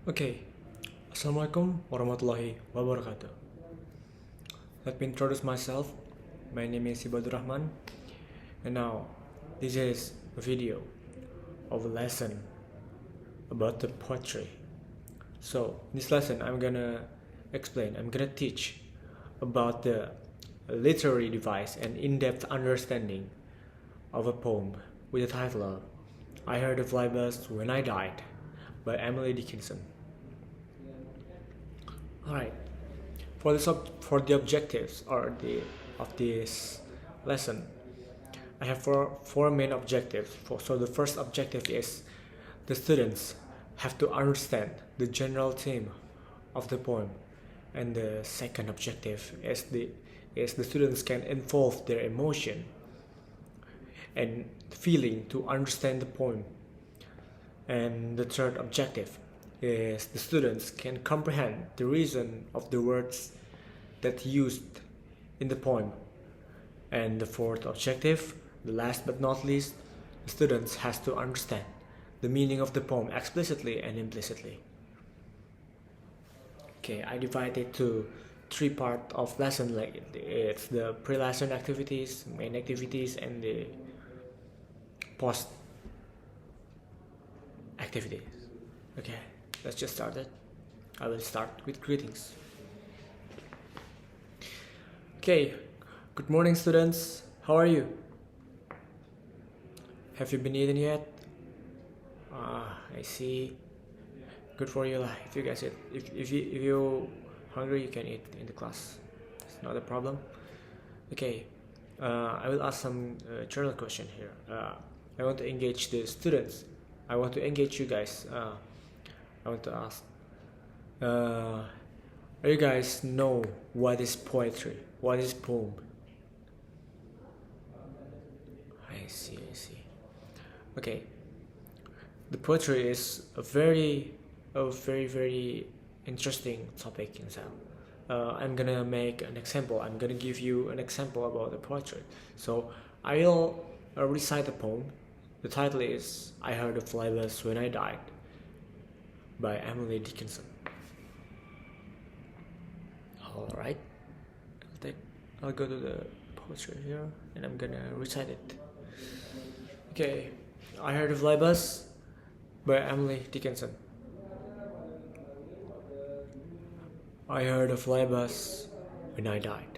Okay, Assalamualaikum warahmatullahi wabarakatuh. Let me introduce myself. My name is Ibadur Rahman, and now this is a video of a lesson about the poetry. So, in this lesson, I'm gonna teach about the literary device and in-depth understanding of a poem with the title of I Heard a Fly Buzz When I Died by Emily Dickinson. Alright, for the objectives of this lesson, I have four main objectives. So the first objective is the students have to understand the general theme of the poem, and the second objective is the students can involve their emotion and feeling to understand the poem, and the third objective is the students can comprehend the reason of the words that used in the poem. And the fourth objective, the last but not least, the students has to understand the meaning of the poem explicitly and implicitly. Okay, I divided to three parts of lesson, like it's the pre-lesson activities, main activities, and the post activities. Okay, let's just start it. I will start with greetings. Okay, good morning students. How are you? Have you been eating yet? I see. Good for you. If you guys eat, if you hungry, you can eat in the class. It's not a problem. Okay, I will ask some general question here. I want to engage the students. I want to engage you guys. I want to ask, you guys know what is poetry? What is poem? I see. Okay, the poetry is a very interesting topic in itself. I'm gonna make an example. I'm gonna give you an example about the poetry. So I'll recite a poem. The title is I Heard a Fly Buzz When I Died by Emily Dickinson. Alright, I'll go to the poetry here and I'm gonna recite it. Okay, I Heard a Fly Buzz by Emily Dickinson. I heard a fly buzz when I died.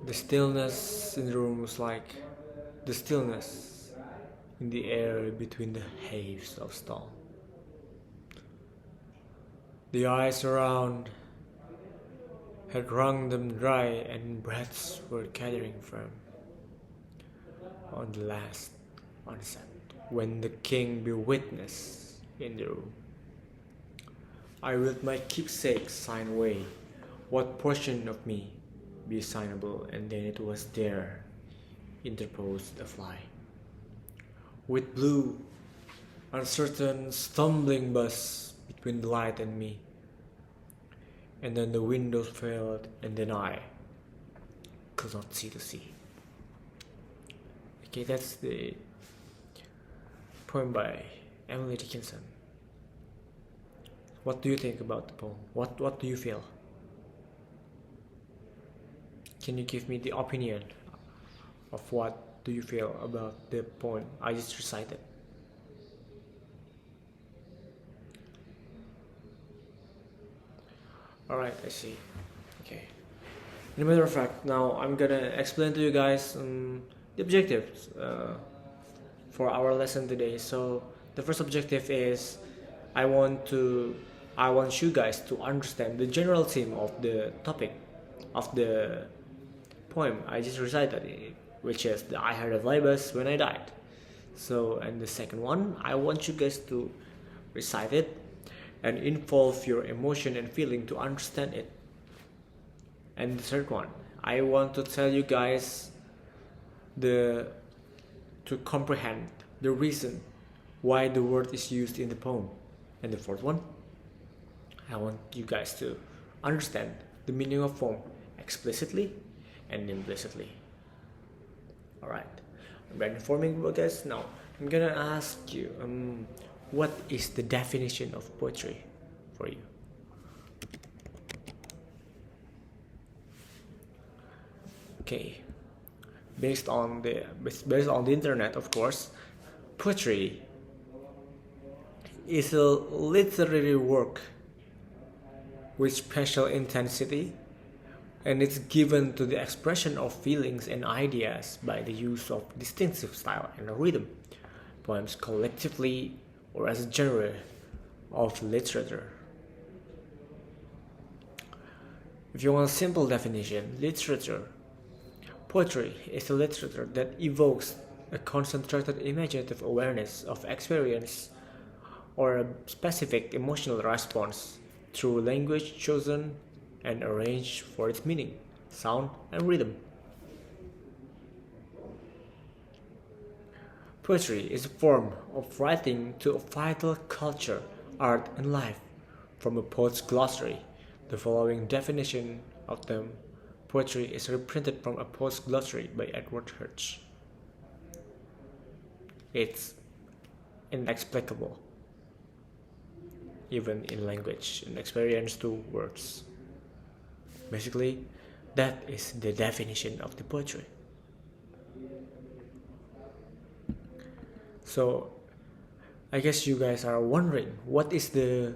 The stillness in the room was like the stillness in the air between the haves of storm. The ice around had wrung them dry, and breaths were gathering firm on the last onset when the king be witness in the room. I willed my keepsake sign away, what portion of me be signable, and then it was there interposed a fly, with blue, uncertain, stumbling buzz between the light and me. And then the windows failed, and then I could not see the sea. Okay, that's the poem by Emily Dickinson. What do you think about the poem? What do you feel? Can you give me the opinion of what do you feel about the poem I just recited? Alright, I see. Okay. In a matter of fact, now I'm gonna explain to you guys the objectives for our lesson today. So the first objective is I want you guys to understand the general theme of the topic of the poem I just recited, which is the I heard a fly buzz when I died. So, and the second one, I want you guys to recite it and involve your emotion and feeling to understand it. And the third one, I want to tell you guys to comprehend the reason why the word is used in the poem. And the fourth one, I want you guys to understand the meaning of poem explicitly and implicitly. Alright, I'm done informing you guys. Now I'm gonna ask you, what is the definition of poetry for you? Okay, based on the internet, of course, poetry is a literary work with special intensity, and it's given to the expression of feelings and ideas by the use of distinctive style and rhythm. Poems collectively or as a genre of literature. If you want a simple definition, poetry is a literature that evokes a concentrated imaginative awareness of experience or a specific emotional response through language chosen and arranged for its meaning, sound, and rhythm. Poetry is a form of writing to a vital culture, art, and life. From a poet's glossary, the following definition of them: poetry is reprinted from a poet's glossary by Edward Hirsch. It's inexplicable, even in language and experience to words. Basically, that is the definition of the poetry. So, I guess you guys are wondering what is the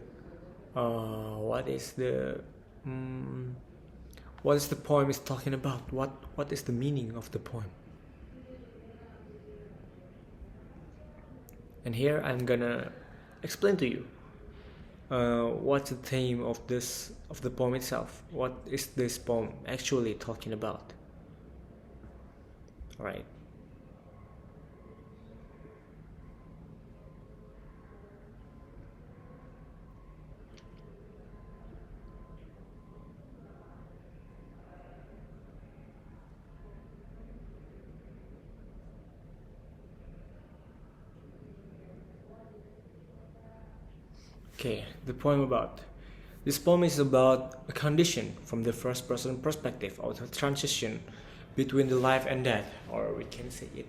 poem is talking about? What is the meaning of the poem? And here I'm gonna explain to you what's the theme of the poem itself. What is this poem actually talking about? All right. Okay, this poem is about a condition from the first person perspective of the transition between the life and death, or we can say it,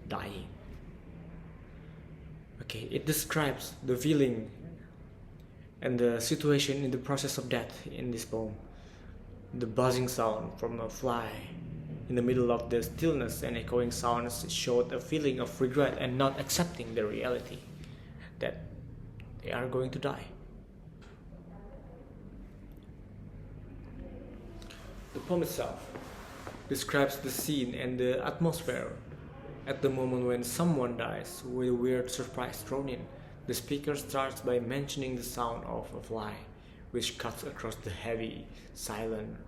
dying. Okay, it describes the feeling and the situation in the process of death in this poem. The buzzing sound from a fly in the middle of the stillness and echoing sounds showed a feeling of regret and not accepting the reality that they are going to die. The poem itself describes the scene and the atmosphere at the moment when someone dies, with a weird surprise thrown in. The speaker starts by mentioning the sound of a fly, which cuts across the heavy silence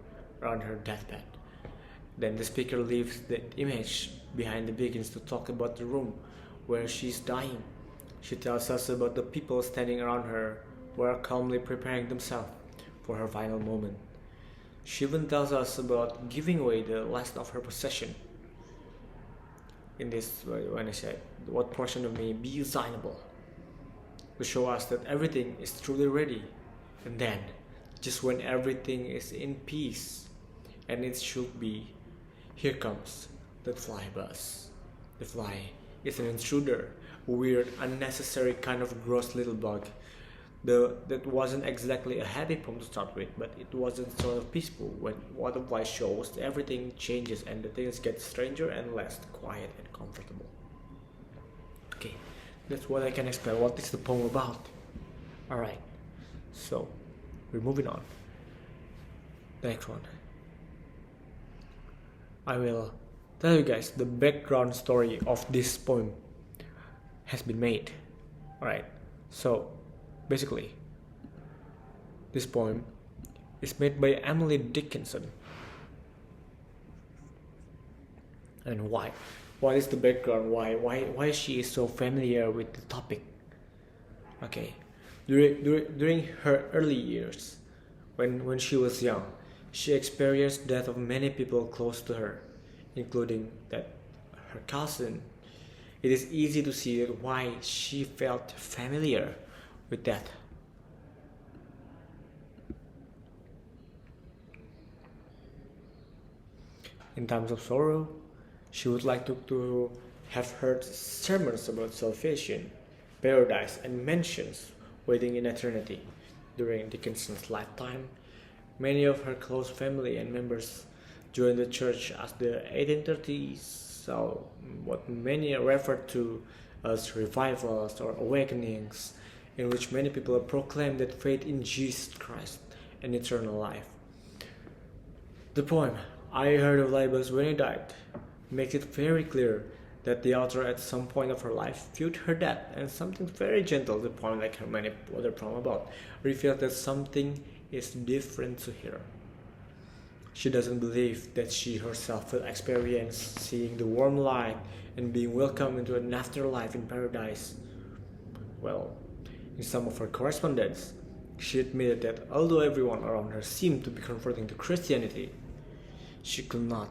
around her deathbed. Then the speaker leaves the image behind and begins to talk about the room where she's dying. She tells us about the people standing around her who are calmly preparing themselves for her final moment. She even tells us about giving away the last of her possession. In this, when I said, what portion of me be usignable, to show us that everything is truly ready. And then, just when everything is in peace, and it should be, here comes that fly buzz. The fly is an intruder, a weird, unnecessary kind of gross little bug. That wasn't exactly a happy poem to start with, but it wasn't sort of peaceful. When what the fly shows, everything changes and the things get stranger and less quiet and comfortable. Okay, that's what I can explain. What is the poem about? Alright, so we're moving on. Next one. I will tell you guys the background story of this poem has been made. Alright, so basically, this poem is made by Emily Dickinson. And why? What is the background? Why she is so familiar with the topic? Okay, during her early years, when she was young, she experienced death of many people close to her, including that her cousin. It is easy to see that why she felt familiar with death. In times of sorrow, she would like to have heard sermons about salvation, paradise, and mansions waiting in eternity. During Dickinson's lifetime, many of her close family and members joined the church as the 1830s saw what many refer to as revivals or awakenings, in which many people proclaim that faith in Jesus Christ and eternal life. The poem "I Heard of Libels When He Died" makes it very clear that the author at some point of her life viewed her death, and something very gentle, the poem, like her many other poems about, revealed that something is different to her. She doesn't believe that she herself will experience seeing the warm light and being welcomed into an afterlife in paradise. Well, in some of her correspondence, she admitted that although everyone around her seemed to be converting to Christianity, she could not.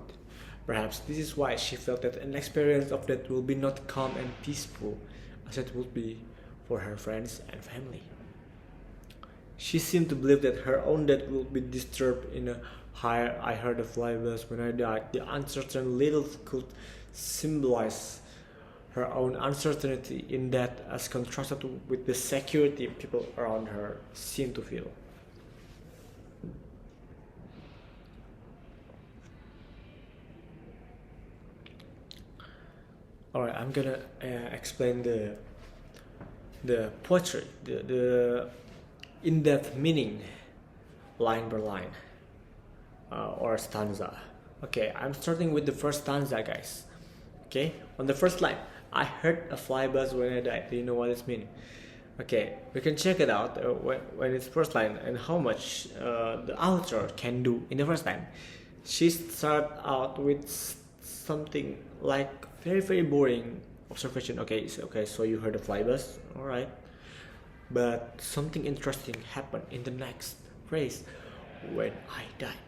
Perhaps this is why she felt that an experience of that will be not calm and peaceful as it would be for her friends and family. She seemed to believe that her own death would be disturbed in a higher "I heard of libels when I died." The uncertain little could symbolize her own uncertainty in death as contrasted with the security people around her seemed to feel. Alright, I'm gonna explain the poetry, the in-depth meaning, line by line, or stanza. Okay, I'm starting with the first stanza, guys. Okay, on the first line, "I heard a fly buzz when I died." Do you know what this means? Okay, we can check it out when it's first line and how much the author can do in the first line. She starts out with something like very boring observation. Okay, so you heard a fly buzz, all right, but something interesting happened in the next phrase. "When I died."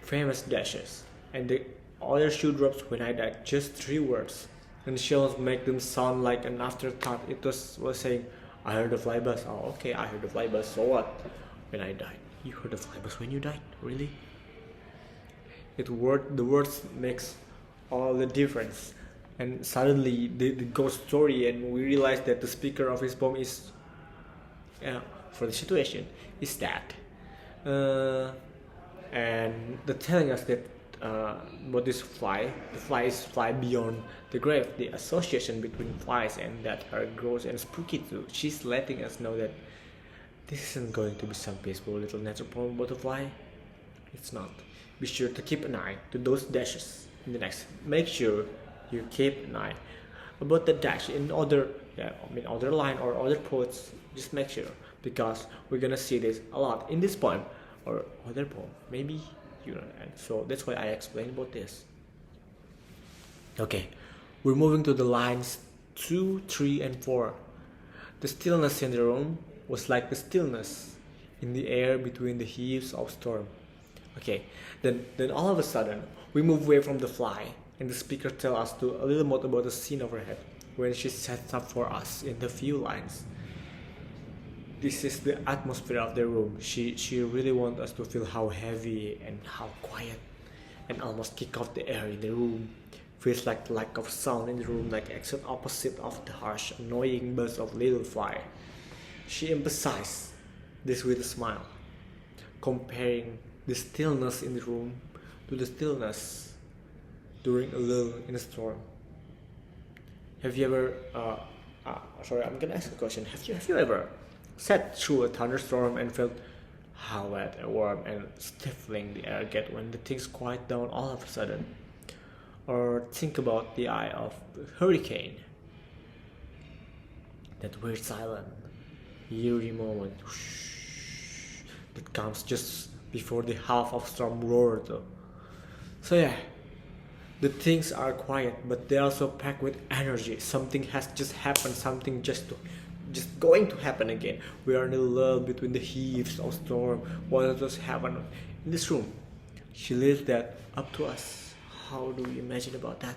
Famous dashes, and the other shoe drops "when I died." Just 3 words, and she almost make them sound like an afterthought. It was saying, "I heard a fly buzz." Oh, okay, I heard a fly buzz. So what? When I died. You heard a fly buzz when you died? Really? The words makes all the difference, and suddenly the ghost story, and we realize that the speaker of his poem is, for the situation, is that, and they're telling us that about this fly. The flies fly beyond the grave. The association between flies and that are gross and spooky too. She's letting us know that this isn't going to be some peaceful little natural poem about a fly. It's not. Be sure to keep an eye to those dashes in the next. Make sure you keep an eye about the dash in other line or other quotes. Just make sure, because we're gonna see this a lot in this poem or other poem. Maybe you know, and so that's why I explained about this. Okay, we're moving to the lines 2, 3, and 4. The stillness in the room was like the stillness in the air between the heaves of storm. Okay, then all of a sudden we move away from the fly, and the speaker tells us a little more about the scene overhead when she sets up for us in the few lines. This is the atmosphere of the room. She really wants us to feel how heavy and how quiet, and almost kick off the air in the room. Feels like the lack of sound in the room, like exact opposite of the harsh, annoying buzz of little fly. She emphasized this with a smile, comparing the stillness in the room to the stillness during a lull in a storm. Have you ever? I'm gonna ask a question. Have you ever sat through a thunderstorm and felt how wet and warm and stifling the air get when the things quiet down all of a sudden? Or think about the eye of a hurricane. That weird silent, eerie moment that comes just before the half of storm roars. So yeah, the things are quiet, but they're also packed with energy. Something has just happened. Something just going to happen again. We are in a lull between the heaves of storm. What just happened in this room? She leaves that up to us. How do you imagine about that?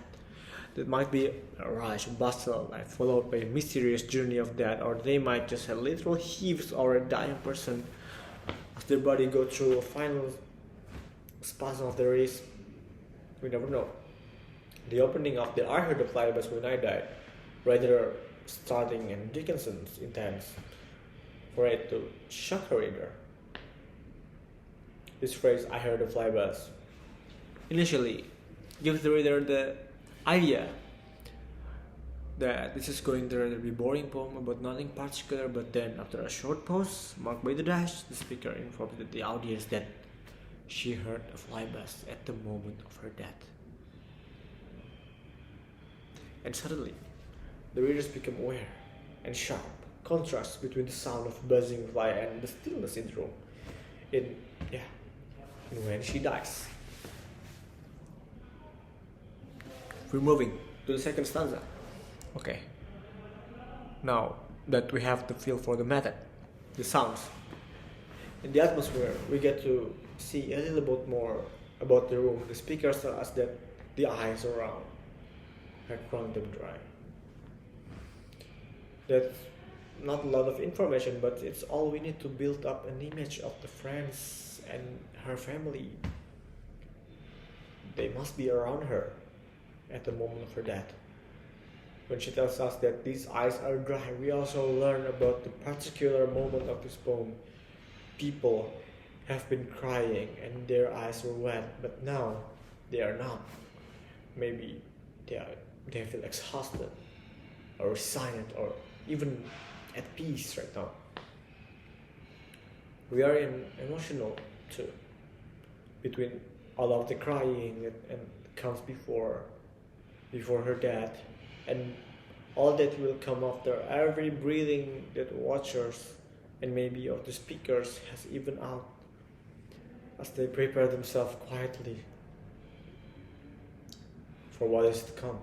That might be a rush, bustle, like followed by a mysterious journey of death, or they might just have literal heaves or a dying person as their body go through a final spasm of the wrist. We never know. The opening of the "I Heard the Fly Buzz When I Died" rather starting in Dickinson's intents for it to shock her reader. This phrase, "I heard a fly buzz," initially gives the reader the idea that this is going to be a boring poem about nothing particular, but then after a short pause marked by the dash, the speaker informs the audience that she heard a fly buzz at the moment of her death. And suddenly, the readers become aware and sharp contrast between the sound of buzzing fly and the stillness in the room. In when she dies. We're moving to the second stanza. Okay. Now that we have the feel for the method, the sounds, in the atmosphere, we get to see a little bit more about the room. The speakers tell us that the eyes around have ground them dry. That's not a lot of information, but it's all we need to build up an image of the friends and her family. They must be around her at the moment of her death. When she tells us that these eyes are dry, we also learn about the particular moment of this poem. People have been crying and their eyes were wet, but now they are not. Maybe they feel exhausted or resigned or even at peace right now. We are emotional too, between all of the crying and comes before her death, and all that will come after every breathing that watchers and maybe of the speakers has even out as they prepare themselves quietly for what is to come.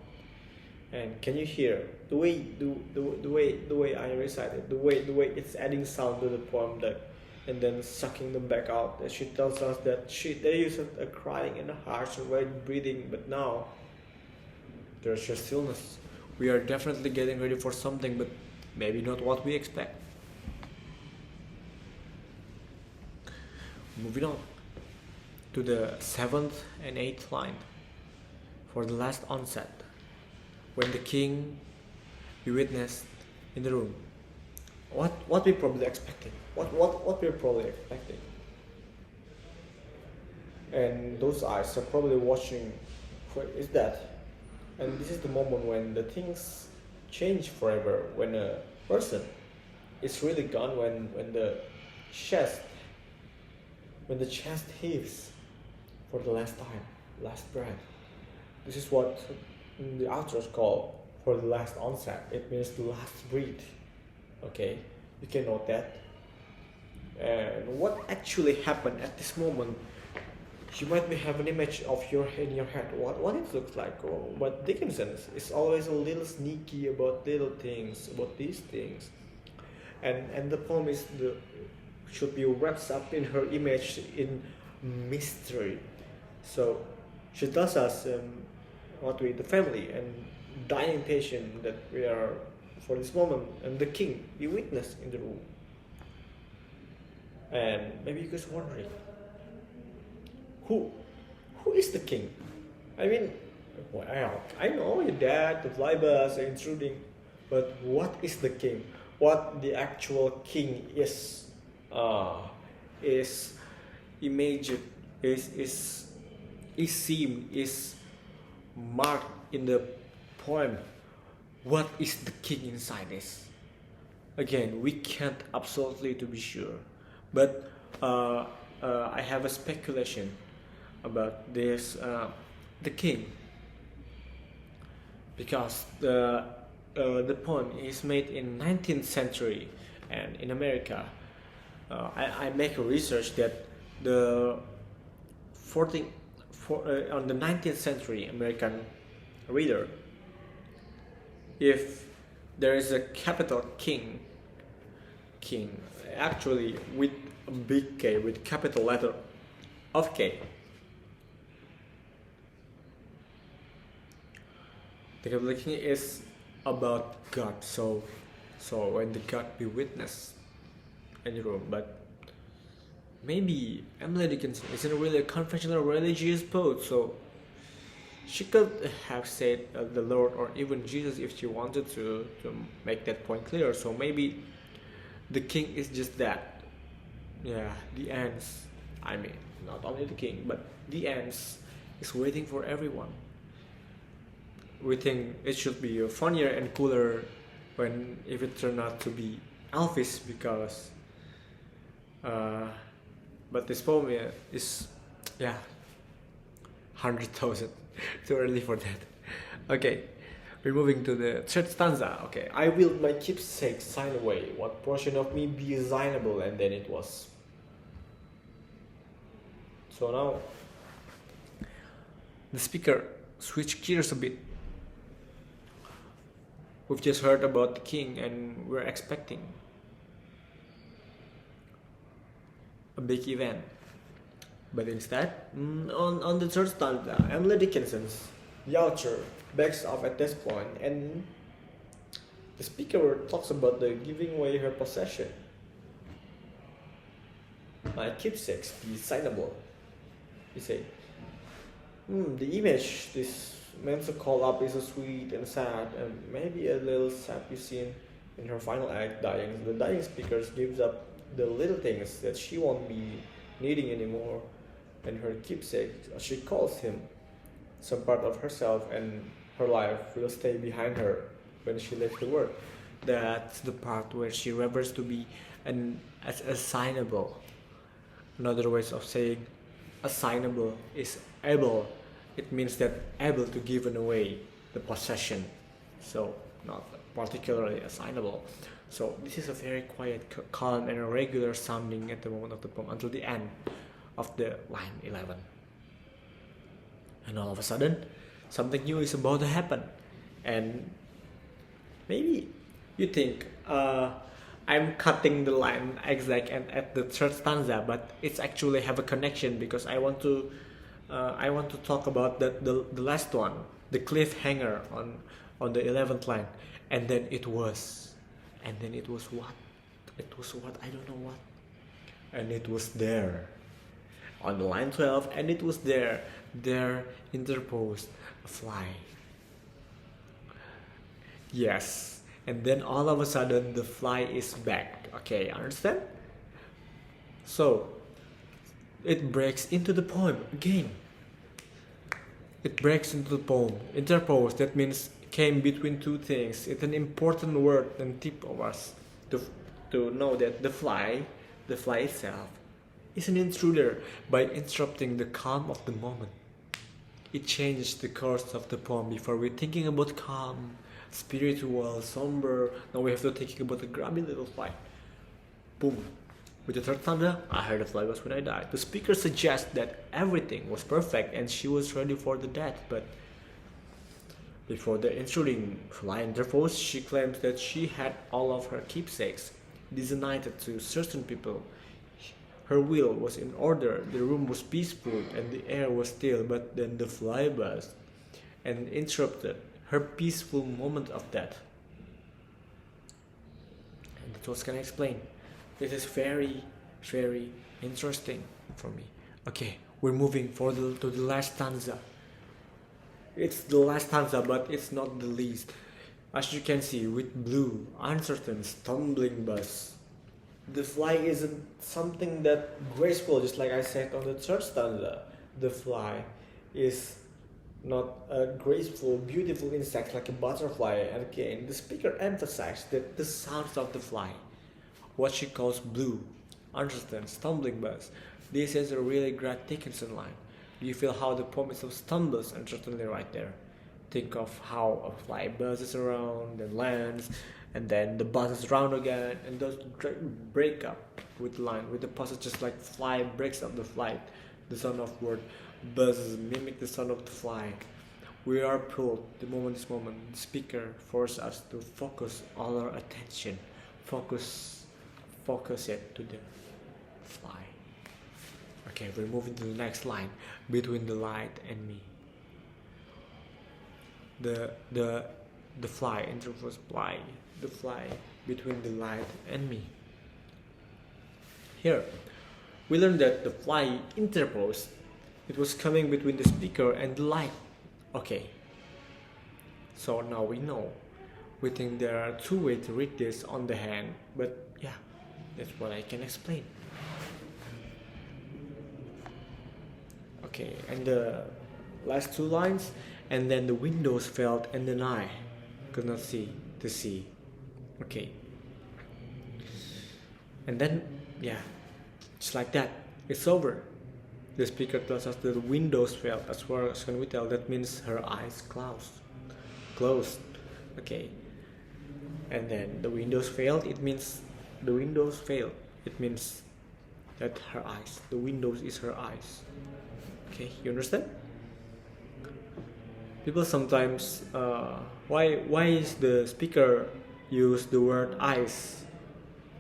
And can you hear the way I recite it, the way it's adding sound to the poem, that and then sucking them back out. As she tells us that they used a crying and a harsh and wide breathing, but now there's just stillness. We are definitely getting ready for something, but maybe not what we expect. Moving on to the 7th and 8th line. For the last onset, when the king be witnessed in the room. What we're probably expecting. What we're probably expecting. And those eyes are probably watching for is that. And this is the moment when the things change forever, when a person is really gone, when the chest heaves for the last time, last breath. This is what the authors call for the last onset. It means the last breath. Okay, you can note that. And what actually happened at this moment, you might have an image of in your head what it looks like. But Dickinson is always a little sneaky about little things, about these things, and the poem should be wrapped up in her image in mystery. So she tells us the family and dying patient that we are for this moment, and the king be witness in the room. And maybe you guys wondering, who is the king? I mean, well, I know your dad, the flybus are intruding, but what is the king? What the actual king is imagined, is seen, is marked in the poem. What is the king inside this? Again, we can't absolutely to be sure, but I have a speculation about this, the king, because the poem is made in 19th century, and in America, I make a research that on the 19th century American reader, if there is a capital king actually with a big K, with capital letter of K, the capital king is about God. So when the God be witness in the room. But maybe Emily Dickinson isn't really a conventional religious poet, so She could have said the Lord or even Jesus if she wanted to make that point clear. So maybe the king is just that. Yeah, the ants. I mean, not only the king, but the ants is waiting for everyone. We think it should be funnier and cooler when if it turned out to be Elvis because. But this poem is, yeah, 100,000. Too early for that. Okay, we're moving to the third stanza. Okay, I willed my keepsake sign away. What portion of me be signable? And then it was. So now the speaker switched gears a bit. We've just heard about the king and we're expecting a big event. But instead, on the third stanza, Emily Dickinson's the author backs off at this point and the speaker talks about the giving away her possession. My keepsakes be signable. He said, the image this meant to call up is so sweet and sad and maybe a little sad you see in her final act dying. The dying speaker gives up the little things that she won't be needing anymore, and her keepsake, as she calls him, some part of herself and her life will stay behind her when she leaves the world. That's the part where she refers to be as assignable. Another way of saying assignable is able. It means that able to give away the possession, so not particularly assignable. So this is a very quiet, calm and regular sounding at the moment of the poem until the end of the line 11. And all of a sudden, something new is about to happen. And maybe you think I'm cutting the line exact and at the third stanza, but it's actually have a connection because I want to talk about the last one, the cliffhanger on the 11th line, and then it was what? It was what? I don't know what. And it was there on the line 12, and it was there interposed a fly. Yes, and then all of a sudden the fly is back. Okay, understand? So it breaks into the poem again. It breaks into the poem. Interposed, that means came between two things. It's an important word and tip of us to know that the fly itself is an intruder by interrupting the calm of the moment. It changed the course of the poem. Before we're thinking about calm, spiritual, somber, now we have to thinking about the grubby little fly. Boom. With the third stanza, I heard the fly was when I died. The speaker suggests that everything was perfect and she was ready for the death, but before the intruding fly interposed, she claims that she had all of her keepsakes designated to certain people. Her will was in order, the room was peaceful and the air was still, but then the fly buzzed and interrupted her peaceful moment of death. And that's what can I explain. This is very, very interesting for me. Okay, we're moving to the last stanza. It's the last stanza, but it's not the least. As you can see, with blue, uncertain, stumbling buzz. The fly isn't something that graceful, just like I said on the third stanza. The fly is not a graceful, beautiful insect like a butterfly. And again, the speaker emphasized that the sounds of the fly, what she calls blue, uncertain, stumbling buzz. This is a really great Dickinson line. Do you feel how the poem itself stumbles uncertainly right there? Think of how a fly buzzes around and lands, and then the buzzes around again, and those break up with the line, with the passage just like fly breaks up the flight. The sound of word buzzes mimic the sound of the fly. We are pulled, the speaker forces us to focus all our attention, focus it to the fly. Okay, we're moving to the next line, between the light and me. The fly, interposed fly, the fly between the light and me. Here, we learned that the fly interposed. It was coming between the speaker and the light. Okay, so now we know. We think there are two ways to read this on the hand, but yeah, that's what I can explain. Okay, and the last two lines, and then the windows failed and then I could not see to see. Okay, and then yeah, just like that, it's over. The speaker tells us that the windows failed. As far as can we tell, that means her eyes closed. Okay, and then the windows failed. It means the windows failed. It means that her eyes, the windows is her eyes. Okay, you understand? People sometimes why is the speaker use the word eyes,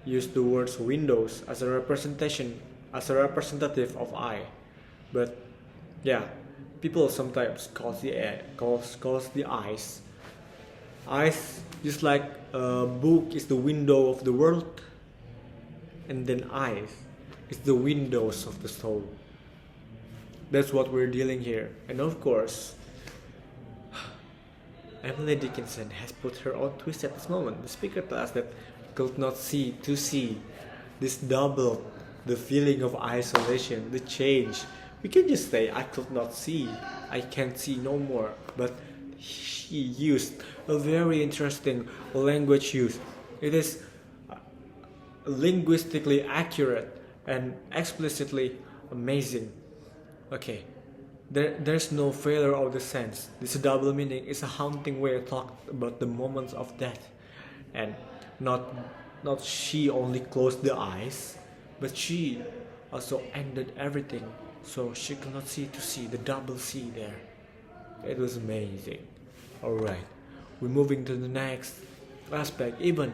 use the words windows as a representation, as a representative of eye, but yeah, people sometimes calls the eyes just like a book is the window of the world, and then eyes is the windows of the soul. That's what we're dealing here, and of course Emily Dickinson has put her own twist at this moment. The speaker tells us that could not see to see. This doubled the feeling of isolation, the change. We can just say I could not see, I can't see no more, but she used a very interesting language use. It is linguistically accurate and explicitly amazing. Okay, there's no failure of the sense. This double meaning is a haunting way to talk about the moments of death, and not she only closed the eyes, but she also ended everything, so she could not see to see, the double C there. It was amazing. Alright, we're moving to the next aspect. Even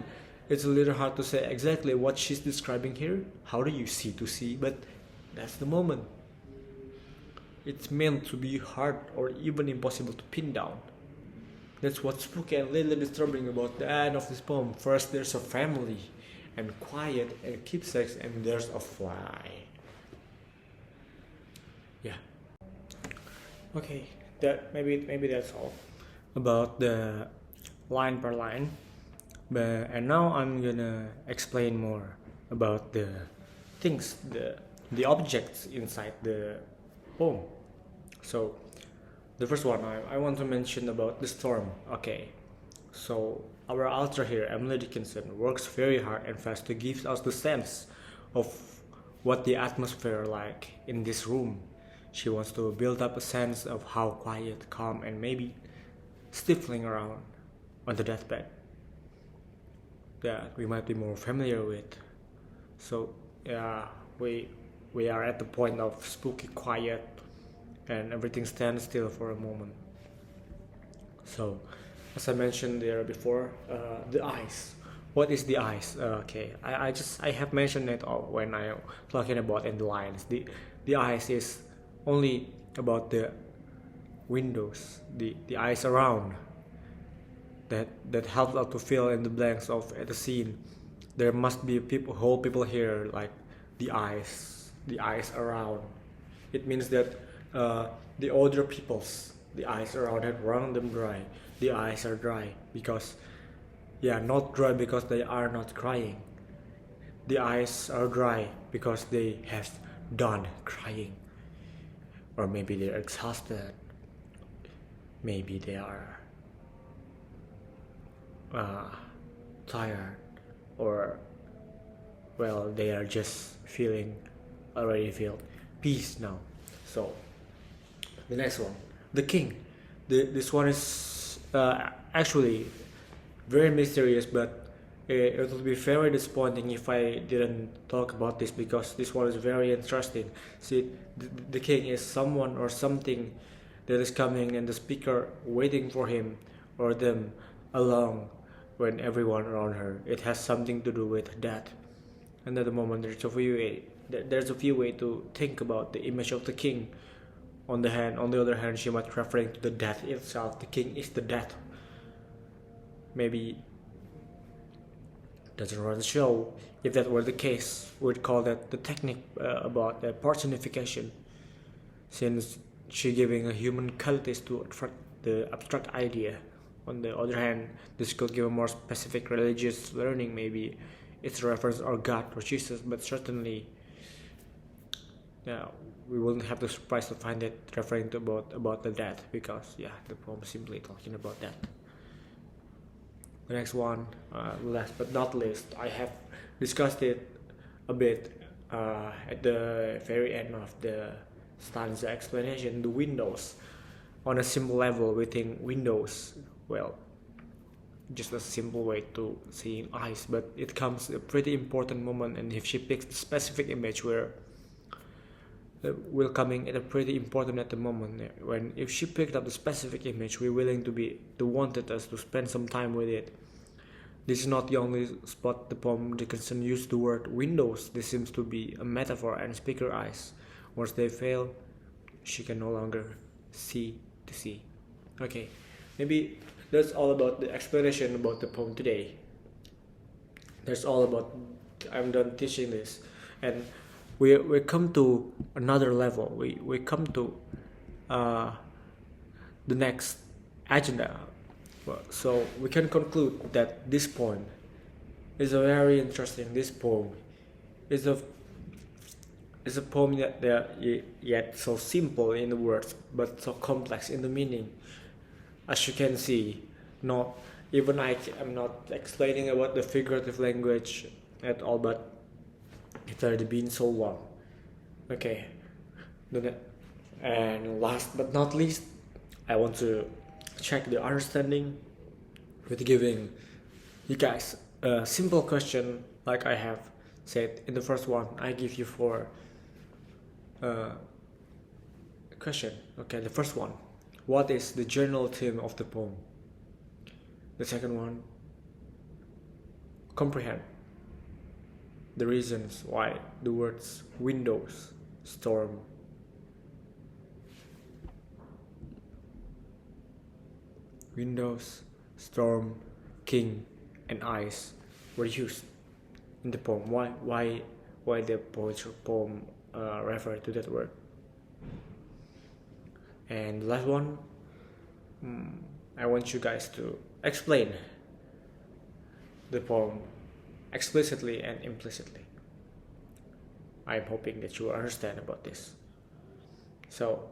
it's a little hard to say exactly what she's describing here. How do you see to see? But that's the moment. It's meant to be hard or even impossible to pin down. That's what's spooky and little disturbing about the end of this poem. First there's a family, and quiet, and keepsakes, and there's a fly. Yeah. Okay, that maybe that's all about the line per line. And now I'm gonna explain more about the things, the objects inside the poem. So the first one I want to mention about the storm. Okay, so our author here, Emily Dickinson, works very hard and fast to give us the sense of what the atmosphere like in this room. She wants to build up a sense of how quiet, calm, and maybe stifling around on the deathbed that we might be more familiar with. So yeah, we are at the point of spooky quiet, and everything stands still for a moment. So as I mentioned there before, the eyes. What is the eyes? Okay, I have mentioned it all when I talking about in the lines. The eyes is only about the windows, the eyes around, that helps us to fill in the blanks of the scene. There must be whole people here, like the eyes around. It means that the older peoples, the eyes around had run them dry. The eyes are dry because, yeah, not dry because they are not crying. The eyes are dry because they have done crying. Or maybe they're exhausted. Maybe they are tired, or well, they are just already feel peace now. So the next one, the king. This one is actually very mysterious, but it would be very disappointing if I didn't talk about this, because this one is very interesting. See, the king is someone or something that is coming, and the speaker waiting for him or them along when everyone around her. It has something to do with that. And at the moment, there's a few ways to think about the image of the king. On the other hand, she might referring to the death itself. The king is the death. Maybe doesn't run the show. If that were the case, we'd call that the technique about the personification, since she giving a human qualities to the abstract idea. On the other hand, this could give a more specific religious learning, maybe it's a reference or God or Jesus, but certainly we wouldn't have the surprise to find it referring to about the death, because the poem is simply talking about that. The next one, last but not least, I have discussed it a bit at the very end of the stanza explanation. The windows. On a simple level, we think windows, well, just a simple way to seeing eyes, but it comes a pretty important moment, and if she picks the specific image where will coming at a pretty important at the moment, when if she picked up the specific image, we're willing to wanted us to spend some time with it. This is not the only spot the poem Dickinson used the word windows. This seems to be a metaphor and speaker eyes. Once they fail, she can no longer see to see. Okay, maybe that's all about the explanation about the poem today. That's all about, I'm done teaching this, and we come to another level. We come to the next agenda. So we can conclude that this poem is a very interesting. This poem is a poem that yet so simple in the words, but so complex in the meaning. As you can see, not even I'm not explaining about the figurative language at all, but it's already been so long. Okay, and last but not least, I want to check the understanding with giving you guys a simple question, like I have said in the first one. I give you 4 question. Okay, the first one, what is the general theme of the poem? The second one, comprehend the reasons why the words windows, storm, king, and ice were used in the poem. Why the poem refer to that word? And the last one, I want you guys to explain the poem explicitly and implicitly. I'm hoping that you will understand about this. So,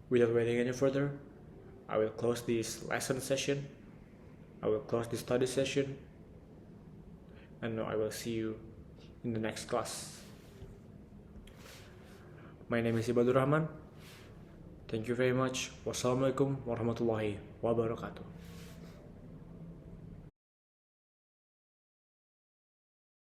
without waiting any further, I will close this lesson session. I will close this study session, and I will see you in the next class. My name is Ibadur Rahman. Thank you very much. Wassalamualaikum warahmatullahi wabarakatuh.